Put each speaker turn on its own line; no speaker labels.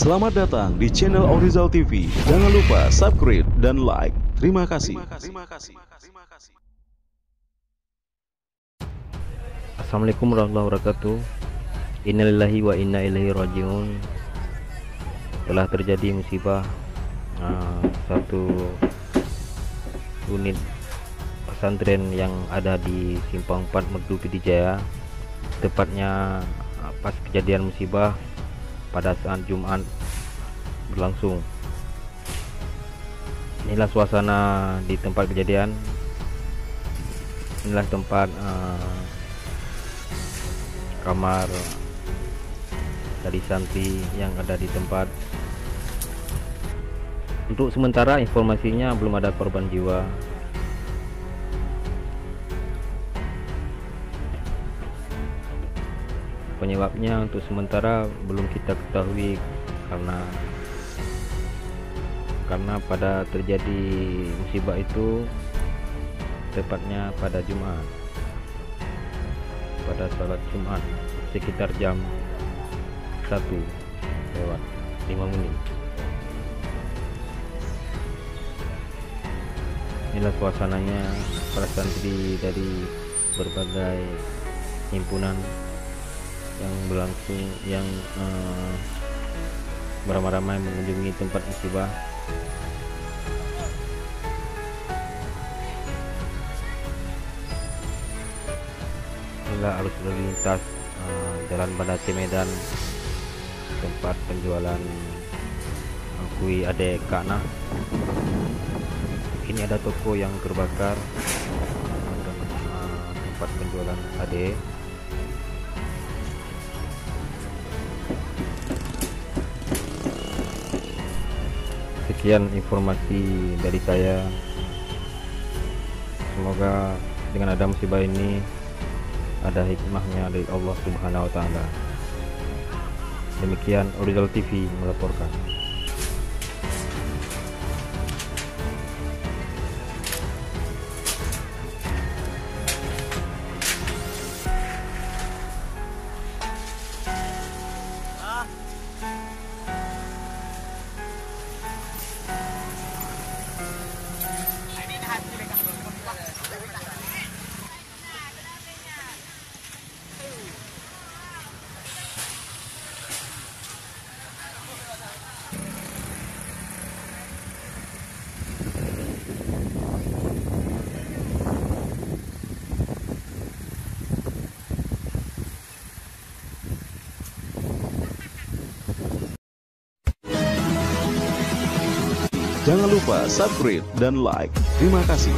Selamat datang di channel Orizal TV. Jangan lupa subscribe dan like. Terima kasih.
Assalamualaikum warahmatullahi wabarakatuh. Innalillahi wa inna ilaihi rajiun. Telah terjadi musibah satu unit pesantren yang ada di Simpang 4 Merdu Pidijaya, tepatnya pas kejadian musibah pada saat Jumat berlangsung. Inilah suasana di tempat kejadian. Inilah tempat kamar dari santri yang ada di tempat. Untuk sementara informasinya belum ada korban jiwa. Penyebabnya untuk sementara belum kita ketahui karena pada terjadi musibah itu tepatnya pada Jumat, pada salat Jumat sekitar jam 1:05. Inilah suasananya, para santri dari berbagai himpunan yang berlangsung, yang beramai-ramai mengunjungi tempat musibah. Inilah arus lalu lintas Jalan Banda Aceh Medan, tempat penjualan kue Ade Kana. Ini ada toko yang terbakar, tempat penjualan Ade. Sekian informasi dari saya. Semoga dengan ada musibah ini ada hikmahnya dari Allah Subhanahu wa taala. Demikian Orizal TV melaporkan.
Jangan lupa subscribe dan like. Terima kasih.